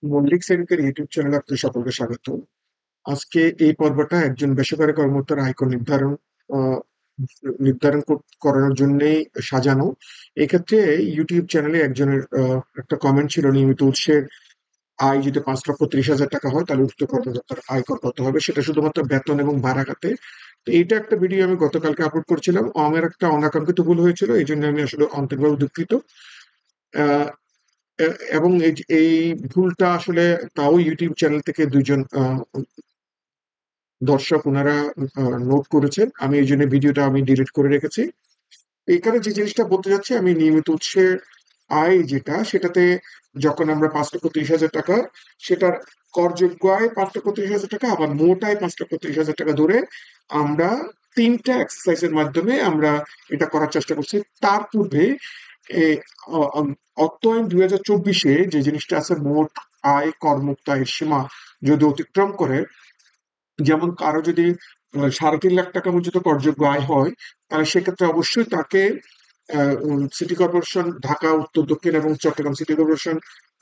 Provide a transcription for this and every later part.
Mallick সেনকের YouTube চ্যানেলে আপনাদের সকলকে স্বাগত। আজকে এই পর্বটা একজন বেসরকারি কর্মকর্তার আয়কর আহ, নির্ধারণ করানোর জন্যই সাজানো। এক্ষেত্রে ইউটিউব চ্যানেলে একজনের একটা কমেন্ট ছিল, নিয়মিত উৎসের আয় যদি 5,30,000 টাকা হয় তাহলে উক্ত কর্মকর্তার আয়কর কত হবে, সেটা শুধুমাত্র বেতন এবং ভাড়া খাতে। তো এইটা একটা ভিডিও আমি গতকালকে আপলোড করেছিলাম, আমার একটা অনাকাঙ্ক্ষিত ভুল হয়েছিল, এই জন্য আমি আসলে আন্তরিকভাবে দুঃখিত। আহ, এবং এই ভুলটা আসলে তাও ইউটিউব চ্যানেল থেকে দুইজন দর্শক ওনারা নোট করেছেন, আমি এই জন্য ভিডিওটা আমি ডিলিট করে রেখেছি। এইখানে যে জিনিসটা বলতে যাচ্ছি, আমি নিয়মিত উৎসের আয় যেটা, সেটাতে যখন আমরা 5,30,000 টাকা, সেটার করযোগ্য আয় 5,30,000 টাকা, আবার মোট আয় 5,30,000 টাকা ধরে আমরা তিনটা এক্সারসাইজের মাধ্যমে আমরা এটা করার চেষ্টা করছি। তার পূর্বে অর্থ আইন 2024-এ যে জিনিসটা আছে, মোট আয় করমুক্ত আয়ের সীমা যদি অতিক্রম করে, যেমন কারো যদি 3.5 লাখ টাকা পর্যন্ত করযোগ্য আয় হয়, তাহলে সেক্ষেত্রে অবশ্যই তাকে সিটি কর্পোরেশন ঢাকা উত্তর দক্ষিণ এবং চট্টগ্রাম সিটি কর্পোরেশন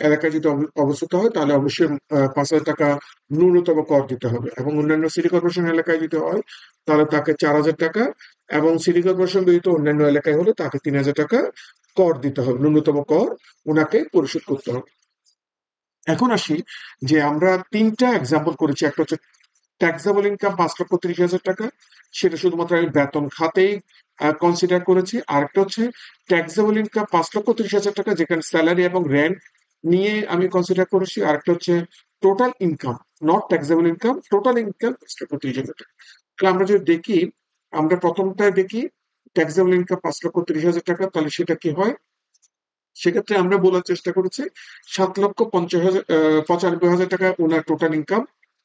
এলাকায় যদি অবস্থিত হয়, তাহলে অবশ্যই 5,000 টাকা ন্যূনতম কর দিতে হবে। এবং অন্যান্য সিটি কর্পোরেশন এলাকায় যদি হয়, তাহলে তাকে 4,000 টাকা, এবং সিটি কর্পোরেশন ব্যতীত অন্যান্য এলাকায় হলে তাকে 3,000 টাকা কর দিতে হবে, ন্যূনতম কর ওনাকে পরিশোধ করতে হবে। এখন আসি, যে আমরা তিনটা এক্সাম্পল করেছি। একটা হচ্ছে ট্যাক্সেবল ইনকাম 5,30,000 টাকা, সেটা শুধুমাত্র আমি বেতন খাতেই কনসিডার করেছি। আরেকটা হচ্ছে ট্যাক্সেবল ইনকাম 5,30,000 টাকা, যেখানে স্যালারি এবং রেন্ট নিয়ে আমি কনসিডার করেছি। আরেকটা হচ্ছে total income, not taxable income, total income 5,30,000 টাকা। তাহলে আমরা যদি দেখি, আমরা প্রথমটায় দেখি ট্যাক্সেবল ইনকাম 5,30,000 টাকা, তাহলে সেটা কি হয়। সেক্ষেত্রে আমরা বলার চেষ্টা করেছি 7,95,000 টাকা ওনার টোটাল ইনকাম।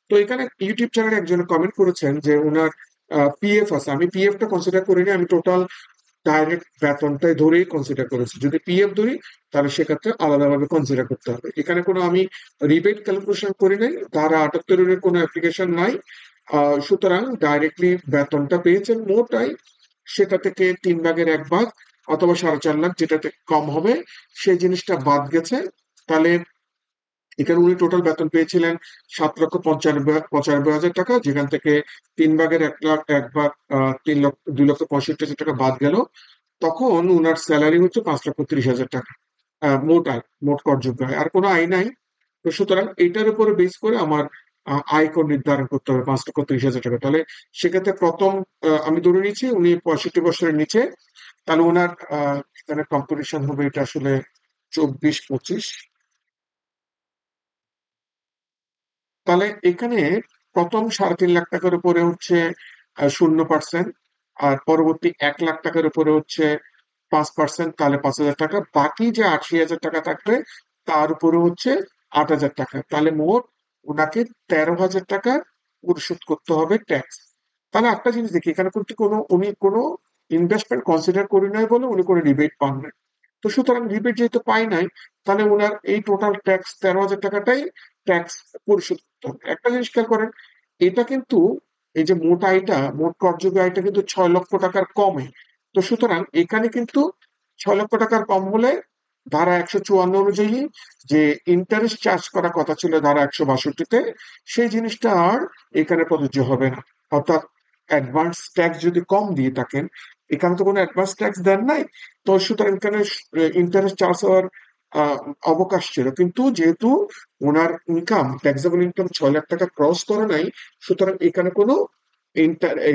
তো এখানে ইউটিউব চ্যানেলে একজন কমেন্ট করেছেন যে ওনার পিএফ আছে, আমি পিএফটা কনসিডার করিনি, আমি টোটাল ডাইরেক্ট বেতনটাই ধরেই কনসিডার করেছি। যদি পিএফ ধরি, তাহলে সেক্ষেত্রে আলাদাভাবে কনসিডার করতে হবে। এখানে কোনো আমি রিবেট ক্যালকুলেশন করি নাই, ধারা 78-এর কোনো অ্যাপ্লিকেশন নাই। সুতরাং ডাইরেক্টলি বেতনটা পেয়েছেন মোটাই, সেটা থেকে 3/1 অথবা 4.5 লাখ, যেটাতে কম হবে সেই জিনিসটা বাদ গেছে। তাহলে এখানে উনি টোটাল বেতন পেয়েছিলেন 7,95,000 টাকা, যেখান থেকে 3/1 লাখ 3,02,65,000 টাকা বাদ গেল। তখন উনার স্যালারি হচ্ছে 5,30,000 টাকা। মোট আয়, মোট করযোগ্য আয়, আর কোনো আয় নাই। তো সুতরাং এটার উপরে বেস করে আমার আয়কর নির্ধারণ করতে হবে 5,30,000 টাকা। তাহলে সেক্ষেত্রে প্রথম আমি ধরে নিচ্ছি উনি 65 বছরের নিচে, তাহলে ওনার এখানে কম্পিটিশন হবে, এটা আসলে 24-25। তাহলে এখানে প্রথম 3.5 লাখ টাকার উপরে হচ্ছে 0%, আর পরবর্তী 1 লাখ টাকার উপরে হচ্ছে 5%, তাহলে 5,000 টাকা। বাকি যে 80,000 টাকা থাকবে, তার উপরে হচ্ছে 8,000 টাকা। তাহলে মোট ওনাকে 13,000 টাকা পরিশোধ করতে হবে ট্যাক্স। তাহলে একটা জিনিস দেখি, এখানে কিন্তু উনি কোনো ইনভেস্টমেন্ট কনসিডার করি নাই বলে উনি কোনো রিবেট পান না। তো সুতরাং রিবেট যেহেতু পাই নাই, তাহলে ওনার এই টোটাল ট্যাক্স 13,000 টাকাটাই ট্যাক্স পরিশোধ করতে হবে। একটা জিনিস খেয়াল করেন, এটা কিন্তু এই যে মোট আয়টা, মোট করযোগ্য আয়টা কিন্তু 6 লক্ষ টাকার কমে। তো সুতরাং এখানে কিন্তু 6 লক্ষ টাকার কম হলে ধারা 154 অনুযায়ী যে ইন্টারেস্ট চার্জ করার কথা ছিল ধারা 162-তে, সেই জিনিসটা আর এখানে প্রযোজ্য হবে না। অর্থাৎ অ্যাডভান্স ট্যাক্স যদি কম দিয়ে থাকেন, এখানে তো কোনো অ্যাডভান্স ট্যাক্স দেন নাই, তো সুতরাং এখানে ইন্টারেস্ট চার্জ হওয়ার আহ, অবকাশ ছিল। কিন্তু যেহেতু ওনার ইনকাম, ট্যাক্সেবল ইনকাম 6 লাখ টাকা ক্রস করে নাই, সুতরাং এখানে কোনো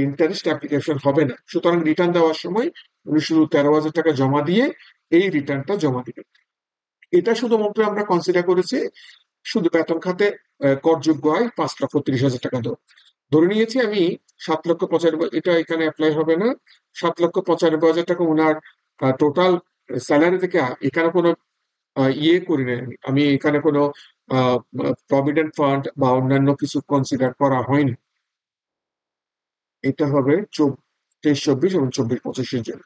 ইন্টারেস্ট অ্যাপ্লিকেশন হবে না। সুতরাং রিটার্ন দেওয়ার সময় উনি শুধু 13,000 টাকা জমা দিয়ে এই রিটার্নটা জমা দিবেন। এটা শুধুমাত্র আমরা কনসিডার করেছি শুধু বেতন খাতে করযোগ্য আয় 5,30,000 টাকা ধরে নিয়েছি আমি। 7,95,000, এটা এখানে অ্যাপ্লাই হবে না। 7,95,000 টাকা ওনার টোটাল স্যালারি থেকে। এখানে কোনো ইয়ে করি না আমি, এখানে কোনো প্রভিডেন্ট ফান্ড বা অন্যান্য কিছু কনসিডার করা হয়নি। এটা হবে 23-24 এবং 24-25-এর জন্য।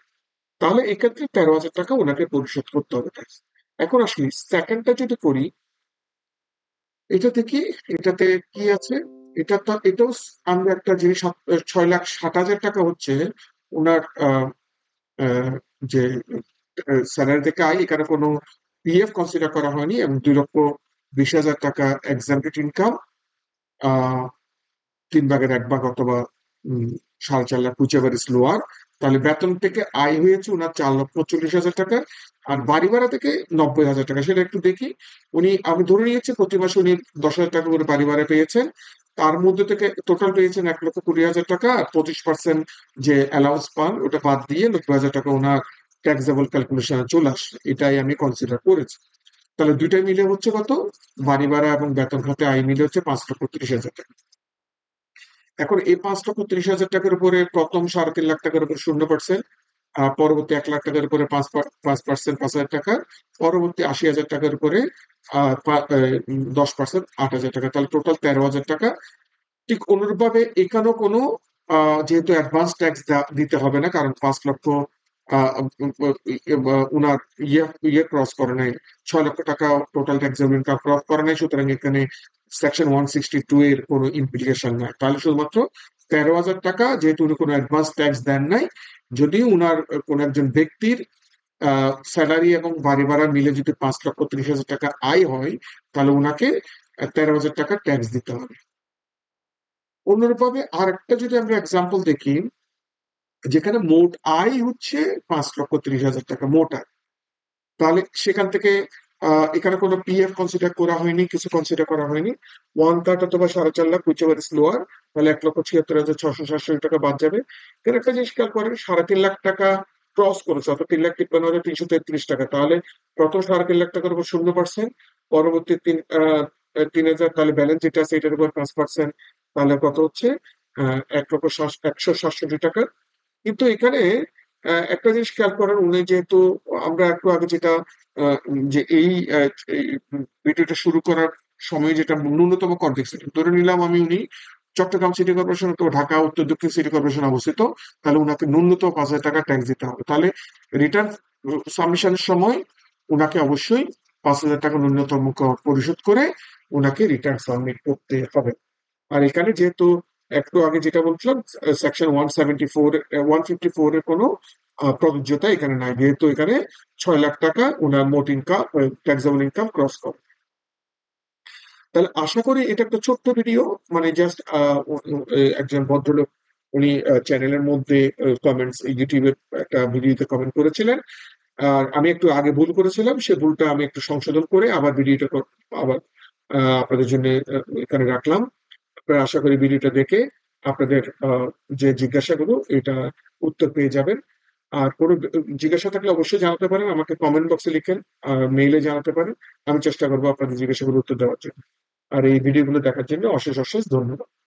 তাহলে এক্ষেত্রে 13,000 টাকা ওনাকে পরিশোধ করতে হবে ট্যাক্স। এখন আসলে সেকেন্ডটা যদি করি, এটা থেকে এটাতে কি আছে, এটা তো এটাও আমরা একটা জিনিস 6,60,000 টাকা হচ্ছে ওনার আহ, যে স্যালারি থেকে আয়, এখানে কোনো পিএফ কনসিডার করা হয়নি, এবং 2 লক্ষ 20,000 টাকা এক্সামটেড ইনকাম, 3 ভাগের 1 ভাগ অথবা 4.5 লাখ, হুইচেভার ইজ লোয়ার। তাহলে বেতন থেকে আয় হয়েছে ওনার 4,40,000 টাকা, আর বাড়ি ভাড়া থেকে 90,000 টাকা। সেটা একটু দেখি। আমি ধরে নিয়েছি প্রতি মাসে উনি 10,000 টাকা করে বাড়ি ভাড়া পেয়েছেন, তার মধ্যে থেকে টোটাল পেয়েছেন 1,20,000 টাকা, আর 25% যে অ্যালাউন্স পান ওটা বাদ দিয়ে 90,000 টাকা ওনার ট্যাক্সেবল ক্যালকুলেশনে চলে আসে। এটাই আমি কনসিডার করেছি। তাহলে দুইটাই মিলে হচ্ছে কত? বাড়ি ভাড়া এবং বেতন খাতে আয় মিলে হচ্ছে 5,30,000 টাকা। এখন এই 5,30,000 টাকার উপরে প্রথম 3.5 লাখ টাকার উপর 0%, পরবর্তী 1 লাখ টাকার উপরে 5%, 5,000 টাকা, পরবর্তী 80,000 টাকার উপরে 10%, 8,000 টাকা, তাহলে টোটাল 13,000 টাকা। ঠিক অনুরূপভাবে এখানেও কোনো যেহেতু অ্যাডভান্স ট্যাক্স দিতে হবে না, কারণ 5 লক্ষ উনার ইয়ে ক্রস করে নাই, 6 লক্ষ টাকা টোটাল ট্যাক্সেবল ইনকাম ক্রস করে নাই, সুতরাং এখানে সেকশন 162 এর কোনো ইমপ্লিকেশন নাই। তাহলে শুধুমাত্র 13,000 টাকা, যেহেতু উনি কোনো অ্যাডভান্স ট্যাক্স দেন নাই, যদি উনার কোনো একজন ব্যক্তির স্যালারি এবং বাড়ি ভাড়া মিলে যদি 5,30,000 টাকা আয় হয়, তাহলে উনাকে 13,000 টাকা ট্যাক্স দিতে হবে। অন্যভাবে আরেকটা যদি আমরা এক্সাম্পল দেখি, যেখানে মোট আয় হচ্ছে 5,30,000 টাকা মোট আয়, তাহলে সেখান থেকে এখানে কোনো পিএফ কনসিডার করা হয়নি, কিছু কনসিডার করা হয়নি। 1/3 অথবা 4.5 লাখ, হুইচেভার ইজ লোয়ার, তাহলে 1,76,667 টাকা বাদ যাবে। এর একটা জিনিস খেয়াল করেন, 3.5 লাখ টাকা ক্রস করেছে, অর্থাৎ 3,53,333 টাকা। তাহলে প্রথম 3.5 লাখ টাকার উপর 0%, পরবর্তী 3,000, তাহলে ব্যালেন্স যেটা আছে এটার উপর 5%, তাহলে কত হচ্ছে? 1,167 টাকা। কিন্তু এখানে একটা জিনিস খেয়াল করেন, উনি যেহেতু, আমরা একটু আগে যেটা যে এই ভিডিওটা শুরু করার সময় যেটা ন্যূনতম কর দেখছি, ধরে নিলাম আমি উনি চট্টগ্রাম সিটি কর্পোরেশন অথবা ঢাকা উত্তর দক্ষিণ সিটি কর্পোরেশন অবস্থিত, তাহলে উনাকে ন্যূনতম 5,000 টাকা ট্যাক্স দিতে হবে। তাহলে রিটার্ন সাবমিশনের সময় উনাকে অবশ্যই 5,000 টাকা ন্যূনতম কর পরিশোধ করে উনাকে রিটার্ন সাবমিট করতে হবে। আর এখানে যেহেতু একটু আগে যেটা বলছিলাম, সেকশন 154 এর কোনো প্রযোজ্যতা এখানে নাই, যেহেতু এখানে 6 লাখ টাকা ওনার মোট ইনকাম, ট্যাক্সেবল ইনকাম ক্রস করে। তাহলে আশা করি এটা একটা ছোট্ট ভিডিও, মানে জাস্ট একজন ভদ্রলোক উনি চ্যানেলের মধ্যে কমেন্টস, ইউটিউবের একটা ভিডিওতে কমেন্ট করেছিলেন, আর আমি একটু আগে ভুল করেছিলাম, সে ভুলটা আমি একটু সংশোধন করে আবার ভিডিওটা আবার আপনাদের জন্য এখানে রাখলাম। আপনারা আশা করি ভিডিওটা দেখে আপনাদের যে জিজ্ঞাসাগুলো এটা উত্তর পেয়ে যাবেন। আর কোনো জিজ্ঞাসা থাকলে অবশ্যই জানাতে পারেন, আমাকে কমেন্ট বক্সে লিখেন, মেইলে জানাতে পারেন। আমি চেষ্টা করবো আপনাদের জিজ্ঞাসাগুলো উত্তর দেওয়ার জন্য। আর এই ভিডিওগুলো দেখার জন্য অশেষ অশেষ ধন্যবাদ।